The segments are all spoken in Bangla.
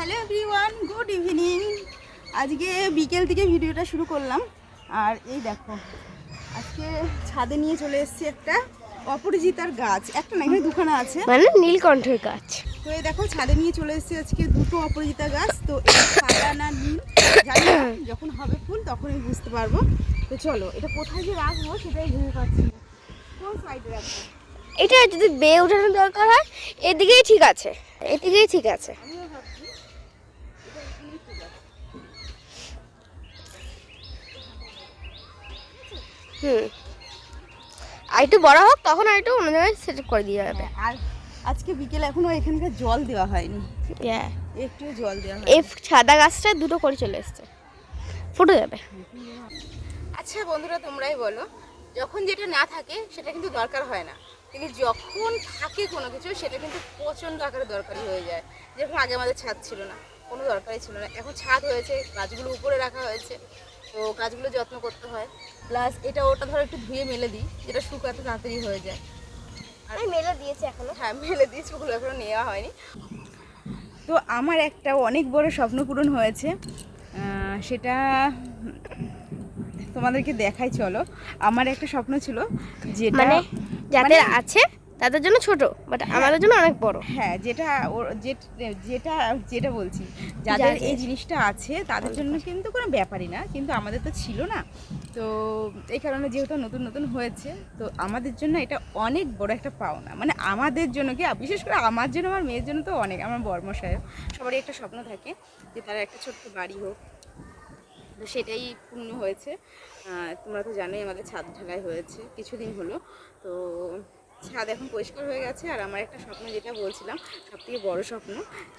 Hello everyone, good evening. আজকে বিকেল থেকে ভিডিওটা শুরু করলাম। আর এই দেখো, আজকে ছাদে নিয়ে চলে এসেছি একটা অপরাজিতার গাছ। একটা না, এখানে দুখানা আছে, মানে নীলকণ্ঠের গাছ। তো এই দেখো ছাদে নিয়ে চলে এসেছি আজকে দুটো অপরাজিতা গাছ। তো এটা সাদা না নীল জানি না, যখন হবে ফুল তখনই বুঝতে পারবো। তো চলো, এটা কোথায় যে রাখবো সেটাই ভেবে পাচ্ছি না, কোন সাইডে রাখবো। এটা যদি বেয়ে ওঠানোর দরকার হয় এদিকেই ঠিক আছে, এদিকেই ঠিক আছে। আমিও ভাবছি এটা এখানেই ঠিক আছে। আর একটু বড় হোক তখন আর একটু অন্য জায়গায় সেট করে দিয়ে যাবে। আর আজকে বিকেলে এখনো এখানকার জল দেওয়া হয়নি, হ্যাঁ, একটু জল দেওয়া এই হয়নি। সাদা গাছটা দুটো করে চলে এসছে, ফুটে যাবে। আচ্ছা বন্ধুরা, তোমরাই বলো, যখন যেটা না থাকে সেটা কিন্তু দরকার হয় না, কিন্তু যখন থাকে কোনো কিছু সেটা কিন্তু প্রচণ্ড আকারে দরকারি হয়ে যায়। যেরকম আগে আমাদের ছাদ ছিল না, কোনো দরকারই ছিল না, এখন ছাদ হয়েছে, গাছগুলো উপরে রাখা হয়েছে, তো গাছগুলো যত্ন করতে হয়। প্লাস এটা ওটা ধরো একটু ধুয়ে মেলে দিই, যেটা শুকাতে তাড়াতাড়ি হয়ে যায়। আমি মেলে দিয়েছি এখনো। হ্যাঁ, মেলে দিয়েছি, ওগুলো এখনো নেওয়া হয়নি। তো আমার একটা অনেক বড় স্বপ্ন পূরণ হয়েছে, সেটা তোমাদেরকে দেখাই, চলো। আমার একটা স্বপ্ন ছিল, যেটা মানে যাদের আছে তাদের জন্য ছোট, বাট আমাদের জন্য অনেক বড়। হ্যাঁ, যেটা যেটা যেটা বলছি, যাদের এই জিনিসটা আছে তাদের জন্য কিন্তু কোনো ব্যাপারই না, কিন্তু আমাদের তো ছিল না। তো এই কারণে যেহেতু নতুন নতুন হয়েছে, তো আমাদের জন্য এটা অনেক বড় একটা পাওনা। মানে আমাদের জন্য কি, বিশেষ করে আমার জন্য, আমার মেয়ের জন্য তো অনেক, আমার বরমশাইয়ের সবারই একটা স্বপ্ন থাকে যে তারা একটা ছোট্ট বাড়ি হোক। তো সেটাই পূর্ণ হয়েছে। তোমরা তো জানোই আমাদের ছাদ ঢালাই হয়েছে কিছুদিন হলো, তো ছাদ এখন পরিষ্কার হয়ে গেছে। আর আমার একটা স্বপ্ন, যেটা বলছিলাম সবথেকে বড় স্বপ্ন,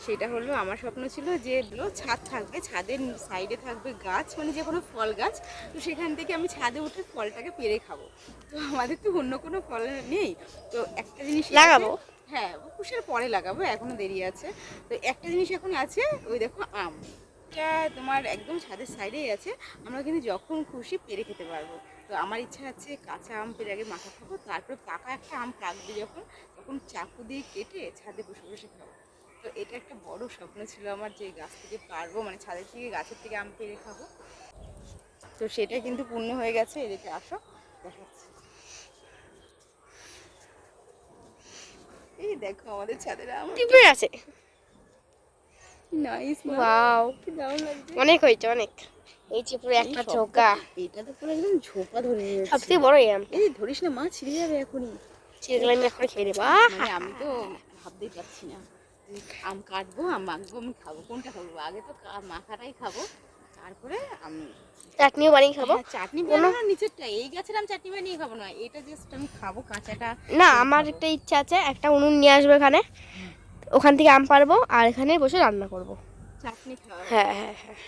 সেটা হলো, আমার স্বপ্ন ছিল যে ছাদ থাকবে, ছাদের সাইডে থাকবে গাছ, মানে যে কোনো ফল গাছ। তো সেখান থেকে আমি ছাদে উঠে ফলটাকে পেড়ে খাবো। তো আমাদের তো অন্য কোনো ফল নেই, তো একটা জিনিস লাগাবো। হ্যাঁ, কুশের পরে লাগাবো, এখনো দেরি আছে। তো একটা জিনিস এখন আছে, ওই দেখো আম, এটা তোমার একদম ছাদের সাইডেই আছে, আমরা কিন্তু যখন খুশি পেরে খেতে পারবো। তো আমার ইচ্ছা আছে কাঁচা আম পেরে আগে মাখা খাবো, তারপরে পাকা একটা আম পাকবে যখন, তখন চাকু দিয়ে কেটে ছাদে বসে বসে খাবো। তো এটা একটা বড় স্বপ্ন ছিল আমার, যে গাছ থেকে পারবো, মানে ছাদের থেকে গাছের থেকে আম পেরে খাবো। তো সেটা কিন্তু পূর্ণ হয়ে গেছে। এদিকে আসো, দেখাচ্ছি। এই দেখো আমাদের ছাদের আম টিপে আছে। নাইস, ওয়াও, কি দারুণ লাগছে। অনেক হয়েছে, অনেক। এই যে পুরো একটা ঝোকা, এটা তো পুরো একদম ঝোপা ধরে যাচ্ছে। সবথেকে বড় এই আমটা। এই ধরিস না, মা ছিঁড়ে যাবে এখনই। সেগুলো আমি এখন খেয়ে দেবো। মানে আমি তো ভাবতেই পারছি না, আম কাটবো, আম মাখবো, আমি খাবো, কোনটা খাবো আগে? তো মাখাটাই খাবো, তারপরে আমি চাটনিও বানিয়ে খাবো। চাটনি বানানো নিচেরটা, এই গাছের আম চাটনি বানিয়ে খাবো না, এটা জাস্ট আমি খাবো কাঁচাটা। না, আমার একটা ইচ্ছা আছে, একটা উনুন নিয়ে আসবো এখানে, ওখান থেকে আম পারবো আর এখানে বসে রান্না করবো, চাটনি খাওয়া। হ্যাঁ হ্যাঁ হ্যাঁ।